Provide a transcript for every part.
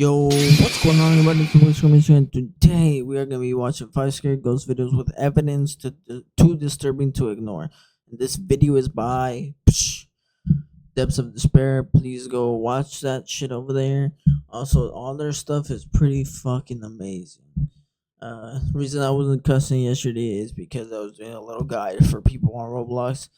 Yo, what's going on, everybody? Today we are gonna be watching 5 scary ghost videos with evidence too disturbing to ignore. And this video is by Depths of Despair. Please go watch that shit over there. Also, all their stuff is pretty fucking amazing. Reason I wasn't cussing yesterday is because I was doing a little guide for people on Roblox,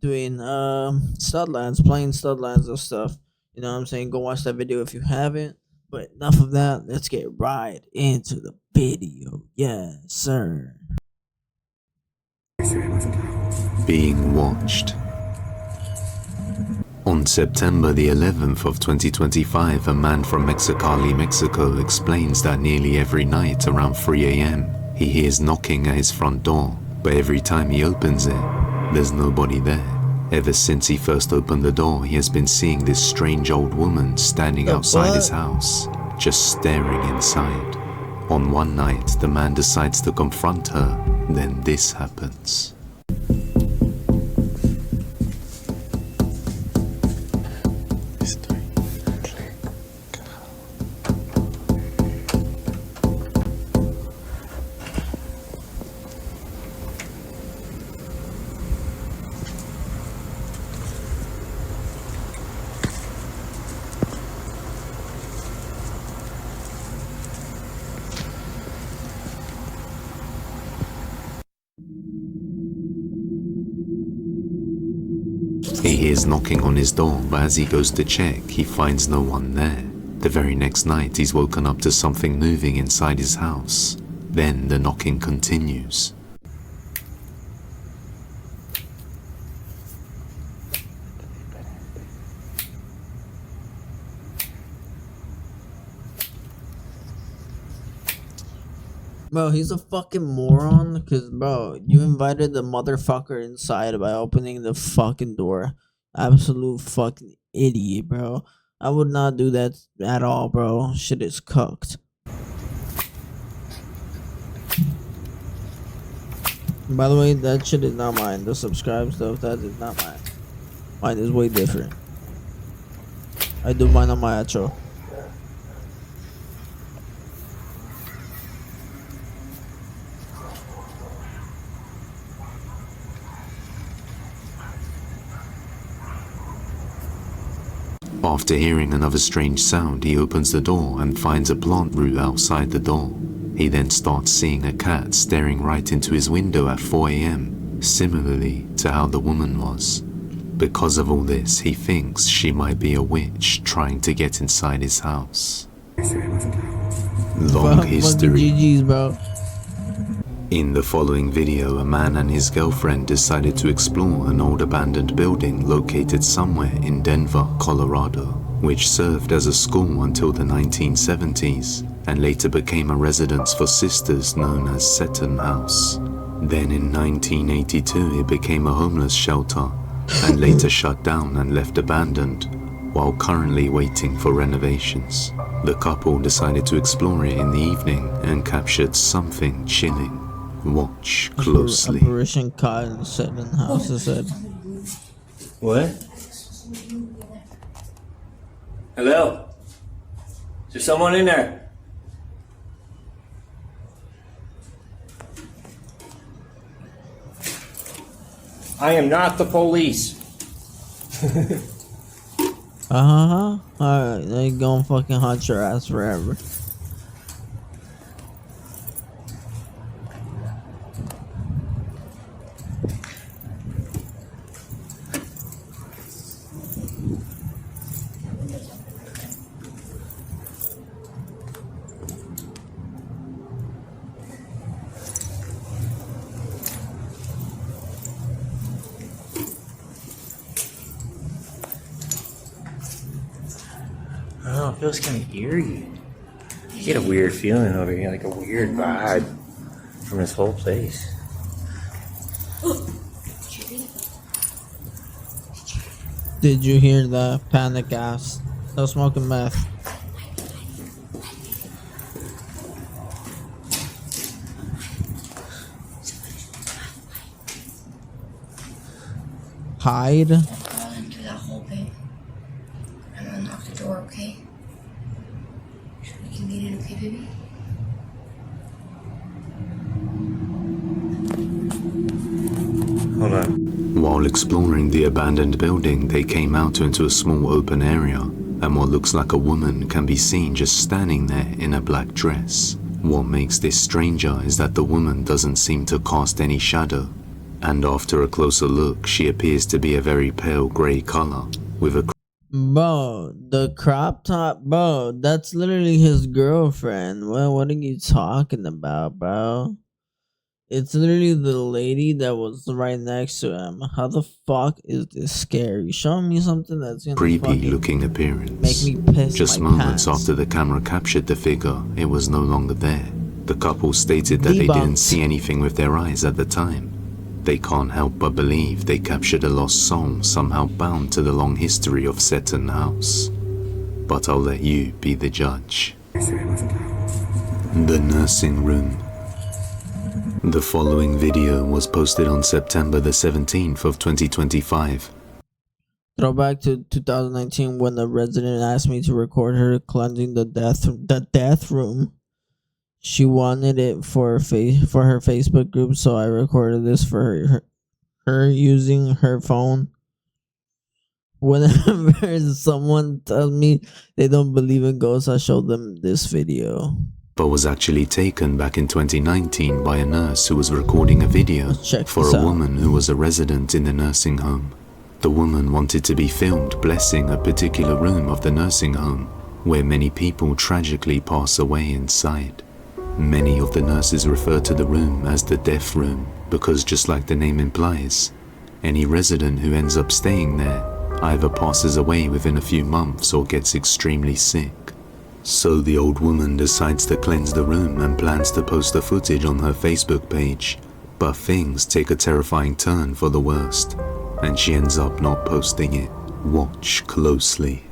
doing Studlands, playing Studlands and stuff. You know what I'm saying? Go watch that video if you haven't. But enough of that. Let's get right into the video. Yes, sir. Being watched. On September the 11th of 2025, a man from Mexicali, Mexico explains that nearly every night around 3 a.m. he hears knocking at his front door, but every time he opens it, there's nobody there. Ever since he first opened the door, he has been seeing this strange old woman standing outside his house, just staring inside. On one night, the man decides to confront her, then this happens. He hears knocking on his door, but as he goes to check, he finds no one there. The very next night, he's woken up to something moving inside his house. Then the knocking continues. Bro, he's a fucking moron. Because, bro, you invited the motherfucker inside by opening the fucking door. Absolute fucking idiot, bro. I would not do that at all, bro. Shit is cooked. By the way, that shit is not mine. The subscribe stuff, that is not mine. Mine is way different. I do mine on my outro. After hearing another strange sound, he opens the door and finds a plant root outside the door. He then starts seeing a cat staring right into his window at 4 a.m., similarly to how the woman was. Because of all this, he thinks she might be a witch trying to get inside his house. Long history. GG's, bro. In the following video, a man and his girlfriend decided to explore an old abandoned building located somewhere in Denver, Colorado, which served as a school until the 1970s and later became a residence for sisters known as Seton House. Then in 1982, it became a homeless shelter and later shut down and left abandoned, while currently waiting for renovations. The couple decided to explore it in the evening and captured something chilling. Watch closely. Apparition caught in Seton House, it said. What? Hello? Is there someone in there? I am not the police. Alright, they gonna fucking haunt your ass forever. I don't know, it feels kind of eerie. I get a weird feeling over here, like a weird vibe from this whole place. Did you hear the panic ass? No smoking meth. Hide? Run through that whole thing. I'm gonna knock the door, okay? While exploring the abandoned building, they came out into a small open area, and what looks like a woman can be seen just standing there in a black dress. What makes this stranger is that the woman doesn't seem to cast any shadow, and after a closer look, she appears to be a very pale grey color, with a Bro, the crop top, bro, that's literally his girlfriend. What are you talking about, bro? It's literally the lady that was right next to him. How the fuck is this scary? Show me something that's gonna creepy fucking looking appearance. make me piss Just my moments pants. after the camera captured the figure, it was no longer there. The couple stated that they Debunked. didn't see anything with their eyes at the time. They can't help but believe they captured a lost soul somehow bound to the long history of Seton House. But I'll let you be the judge. The nursing room. The following video was posted on September the 17th of 2025. Throwback to 2019 when the resident asked me to record her cleansing the death room. She wanted it for her Facebook group, so I recorded this for her using her phone. Whenever someone tells me they don't believe in ghosts, I show them this video. But was actually taken back in 2019 by a nurse who was recording a video Let's check for this a out. woman who was a resident in the nursing home. The woman wanted to be filmed blessing a particular room of the nursing home, where many people tragically pass away inside. Many of the nurses refer to the room as the death room because, just like the name implies, any resident who ends up staying there either passes away within a few months or gets extremely sick. So the old woman decides to cleanse the room and plans to post the footage on her Facebook page, but things take a terrifying turn for the worst, and she ends up not posting it. Watch closely.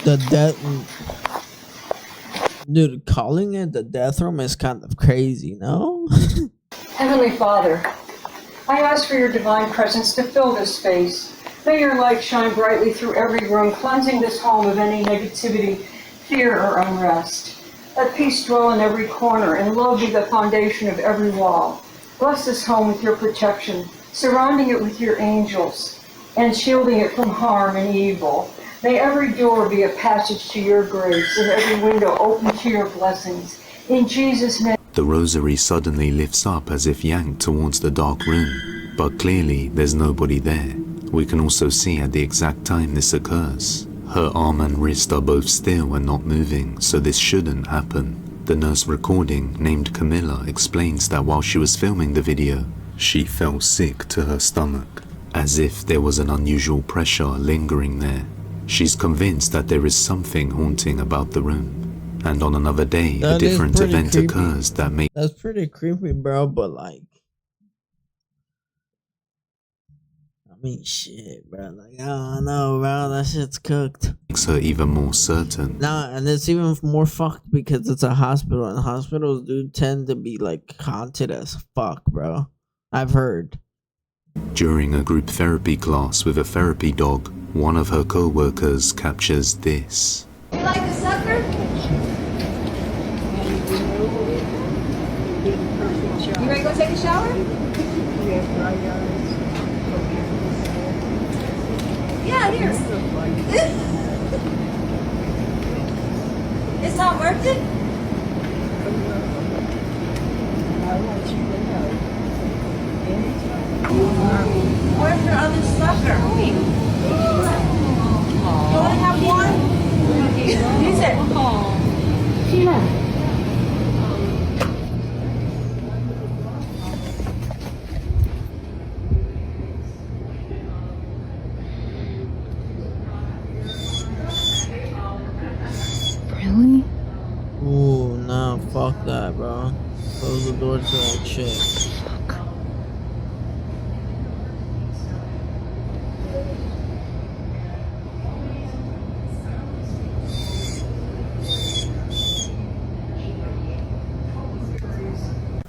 The death, dude, calling it the death room is kind of crazy, no? Heavenly Father, I ask for your divine presence to fill this space. May your light shine brightly through every room, cleansing this home of any negativity, fear, or unrest. Let peace dwell in every corner and love be the foundation of every wall. Bless this home with your protection, surrounding it with your angels, and shielding it from harm and evil. May every door be a passage to your grace and every window open to your blessings. In Jesus' name. The rosary suddenly lifts up as if yanked towards the dark room, but clearly there's nobody there. We can also see at the exact time this occurs, her arm and wrist are both still and not moving, so this shouldn't happen. The nurse recording, named Camilla, explains that while she was filming the video, she felt sick to her stomach, as if there was an unusual pressure lingering there. She's convinced that there is something haunting about the room, and on another day, a That is different pretty event creepy. occurs that makes That's pretty creepy, bro, but like, I mean, shit, bro. Like, I don't know, bro. That shit's cooked. her even more certain. Nah, and it's even more fucked because it's a hospital, and hospitals do tend to be like haunted as fuck, bro. I've heard. During a group therapy class with a therapy dog, one of her co-workers captures this. You like a sucker? You ready to go take a shower? Yeah, here. It's not worth it? Where's your other sucker? You only have one? Use it. Really? Ooh, nah, fuck that, bro. Close the door to that shit.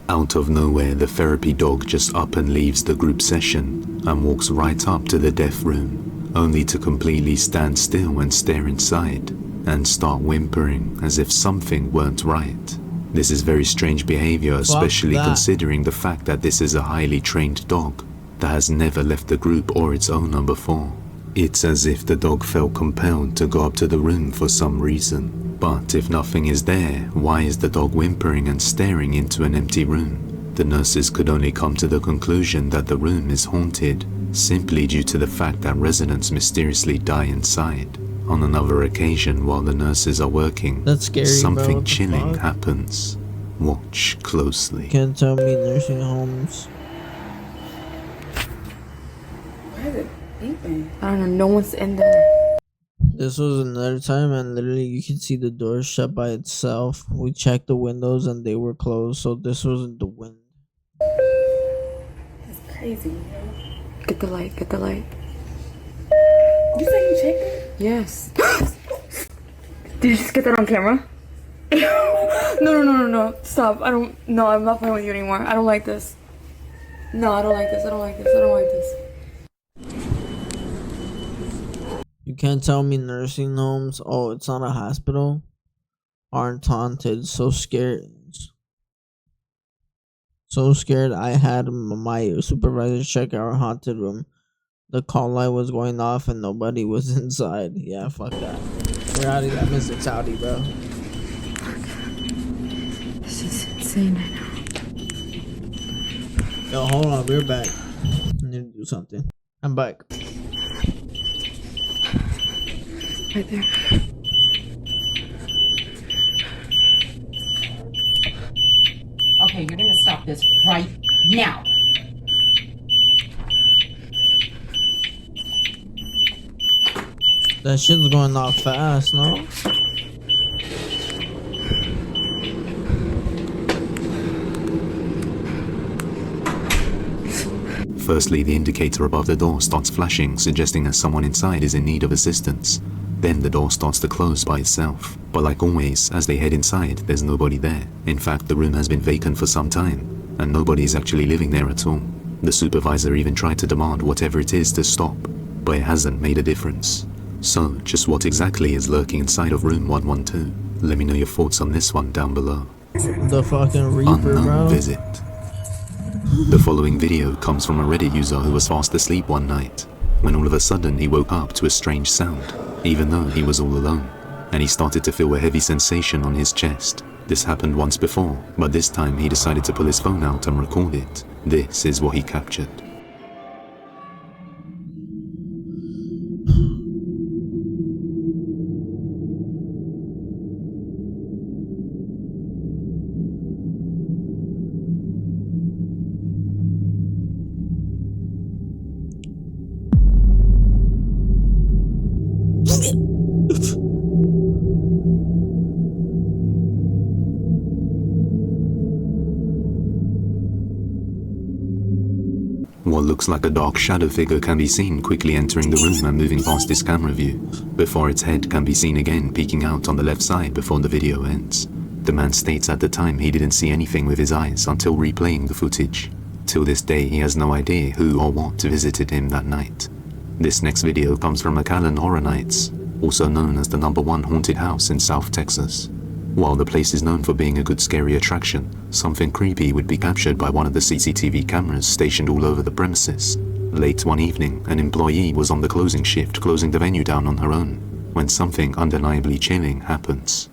Out of nowhere, the therapy dog just up and leaves the group session. and walks right up to the deaf room, only to completely stand still and stare inside, and start whimpering as if something weren't right. This is very strange behavior, especially considering the fact that this is a highly trained dog that has never left the group or its owner before. It's as if the dog felt compelled to go up to the room for some reason. But if nothing is there, why is the dog whimpering and staring into an empty room? The nurses could only come to the conclusion that the room is haunted, simply due to the fact that residents mysteriously die inside. On another occasion, while the nurses are working, That's scary, bro. something What the chilling fuck? happens. Watch closely. Can't tell me nursing homes. Why is it beeping? I don't know. No one's in there. This was another time, and literally you can see the door shut by itself. We checked the windows and they were closed, so this wasn't the wind. It's crazy. Get the light, get the light. You say you checked it? Yes. Did you just get that on camera? No. Stop. I'm not playing with you anymore. I don't like this. No, I don't like this. I don't like this. You can't tell me nursing homes, oh, it's not a hospital, aren't haunted. So scared. So scared I had my supervisor check our haunted room. The call light was going off and nobody was inside. Yeah, fuck that. We're out of here. I miss it, Saudi, bro. This is insane right now. Yo, hold on, we're back. I need to do something. I'm back. Right there. Okay, you're gonna stop this right now. That shit's going off fast, no? Firstly, the indicator above the door starts flashing, suggesting that someone inside is in need of assistance. Then the door starts to close by itself. But like always, as they head inside, there's nobody there. In fact, the room has been vacant for some time, and nobody is actually living there at all. The supervisor even tried to demand whatever it is to stop, but it hasn't made a difference. So, just what exactly is lurking inside of room 112? Let me know your thoughts on this one down below. The fucking Reaper, Unknown bro. visit. The following video comes from a Reddit user who was fast asleep one night, when all of a sudden he woke up to a strange sound, even though he was all alone, and he started to feel a heavy sensation on his chest. This happened once before, but this time he decided to pull his phone out and record it. This is what he captured. What looks like a dark shadow figure can be seen quickly entering the room and moving past his camera view, before its head can be seen again peeking out on the left side before the video ends. The man states at the time he didn't see anything with his eyes until replaying the footage. Till this day he has no idea who or what visited him that night. This next video comes from McAllen Horror Nights, also known as the #1 haunted house in South Texas. While the place is known for being a good scary attraction, something creepy would be captured by one of the CCTV cameras stationed all over the premises. Late one evening, an employee was on the closing shift closing the venue down on her own, when something undeniably chilling happens.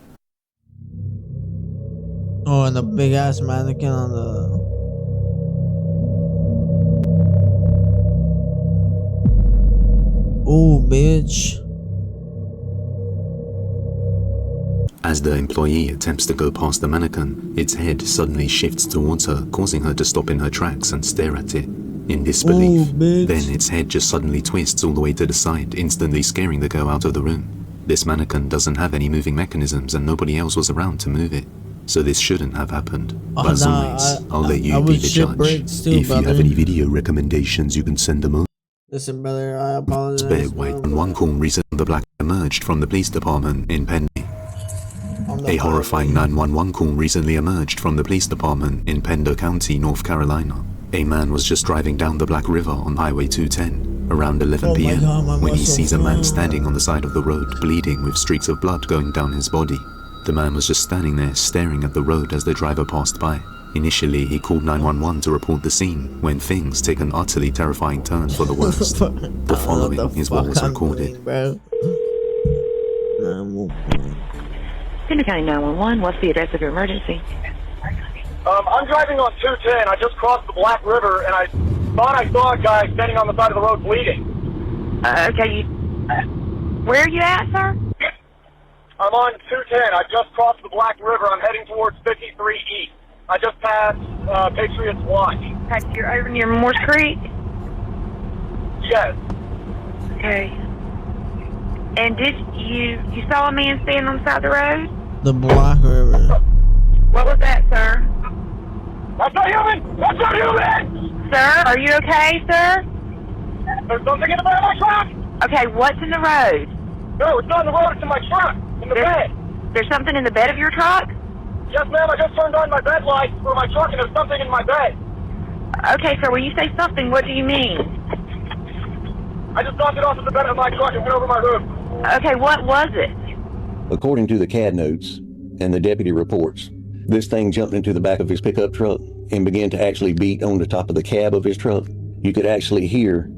Oh, and the big ass mannequin on the... Oh, bitch. As the employee attempts to go past the mannequin, its head suddenly shifts towards her, causing her to stop in her tracks and stare at it in disbelief. Oh, bitch. Then its head just suddenly twists all the way to the side, instantly scaring the girl out of the room. This mannequin doesn't have any moving mechanisms and nobody else was around to move it, so this shouldn't have happened. But as always, I'll let you be the judge. Too, If brother. you have any video recommendations, you can send them over. Listen, brother, I apologize. Bear White. On one call recently, the black emerged from the police department in Penn. A horrifying 911 call recently emerged from the police department in Pender County, North Carolina. A man was just driving down the Black River on Highway 210 around 11 Oh my p.m. God, my when he muscle sees a man fell. standing on the side of the road, bleeding with streaks of blood going down his body. The man was just standing there staring at the road as the driver passed by. Initially, he called 911 to report the scene when things take an utterly terrifying turn for the worst. The following is what was recorded. Henry County 911, what's the address of your emergency? I'm driving on 210. I just crossed the Black River, and I thought I saw a guy standing on the side of the road bleeding. Okay, where are you at, sir? I'm on 210. I just crossed the Black River. I'm heading towards 53 East. I just passed Patriots Watch. You're over near Morse Creek? Yes. Okay. And did you saw a man standing on the side of the road? The Black River. What was that, sir? That's not human! That's not human! Sir, are you okay, sir? There's something in the bed of my truck! Okay, what's in the road? No, it's not in the road. It's in my truck. In the bed. There's something in the bed of your truck? Yes, ma'am. I just turned on my bed lights for my truck, and there's something in my bed. Okay, sir, when you say something, what do you mean? I just knocked it off of the bed of my truck and went over my roof. Okay, what was it? According to the CAD notes and the deputy reports, this thing jumped into the back of his pickup truck and began to actually beat on the top of the cab of his truck. You could actually hear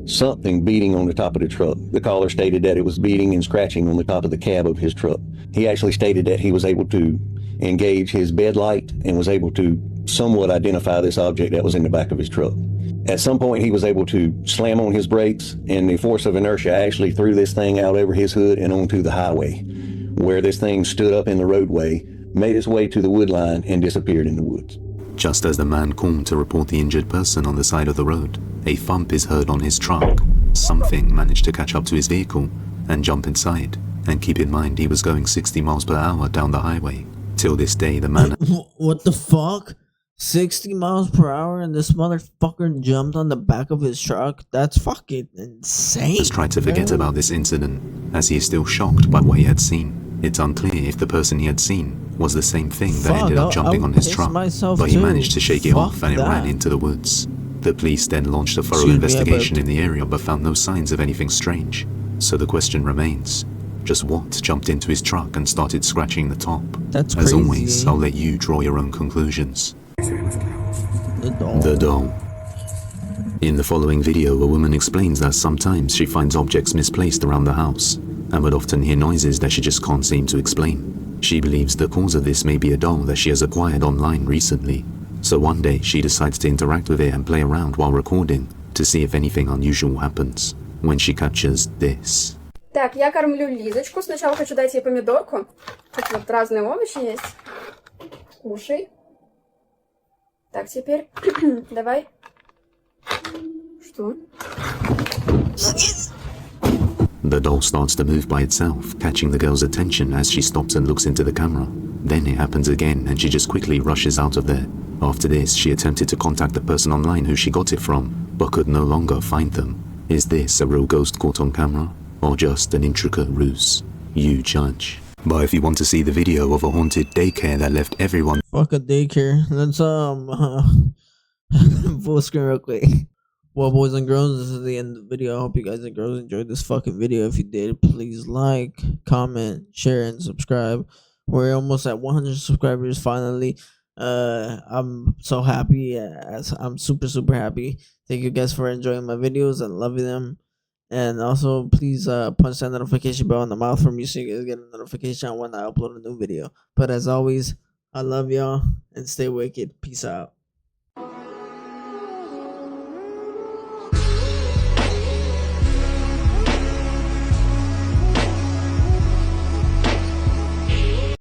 something beating on the top of the truck. The caller stated that it was beating and scratching on the top of the cab of his truck. He actually stated that he was able to engage his bed light and was able to somewhat identify this object that was in the back of his truck. At some point, he was able to slam on his brakes, and the force of inertia actually threw this thing out over his hood and onto the highway, where this thing stood up in the roadway, made its way to the wood line, and disappeared in the woods. Just as the man called to report the injured person on the side of the road, a thump is heard on his truck. Something managed to catch up to his vehicle and jump inside. And keep in mind, he was going 60 miles per hour down the highway. Till this day, the man... What the fuck? 60 miles per hour and this motherfucker jumped on the back of his truck? That's fucking insane. has tried to forget about this incident, as he is still shocked by what he had seen. It's unclear if the person he had seen was the same thing that ended up jumping on his truck, but he managed to shake it off and it ran into the woods. The police then launched a thorough investigation in the area but found no signs of anything strange. So the question remains, just what jumped into his truck and started scratching the top? That's As crazy. always, I'll let you draw your own conclusions. The doll. In the following video, a woman explains that sometimes she finds objects misplaced around the house, and would often hear noises that she just can't seem to explain. She believes the cause of this may be a doll that she has acquired online recently. So one day, she decides to interact with it and play around while recording, to see if anything unusual happens, when she captures this. Так, я кормлю Лизочку. Сначала хочу дать ей помидорку. Тут вот разные овощи есть. Кушай. Так, теперь давай. Что? The doll starts to move by itself, catching the girl's attention as she stops and looks into the camera. Then it happens again and she just quickly rushes out of there. After this, she attempted to contact the person online who she got it from, but could no longer find them. Is this a real ghost caught on camera, or just an intricate ruse? You judge. But if you want to see the video of a haunted daycare that left everyone... Fuck a daycare. Let's full screen real quick. Well, boys and girls, this is the end of the video. I hope you guys and girls enjoyed this fucking video. If you did, please like, comment, share, and subscribe. We're almost at 100 subscribers finally. I'm so happy. I'm super happy. Thank you guys for enjoying my videos and loving them. And also, please punch that notification bell in the mouth for me so you guys get a notification when I upload a new video. But as always, I love y'all and stay wicked. Peace out.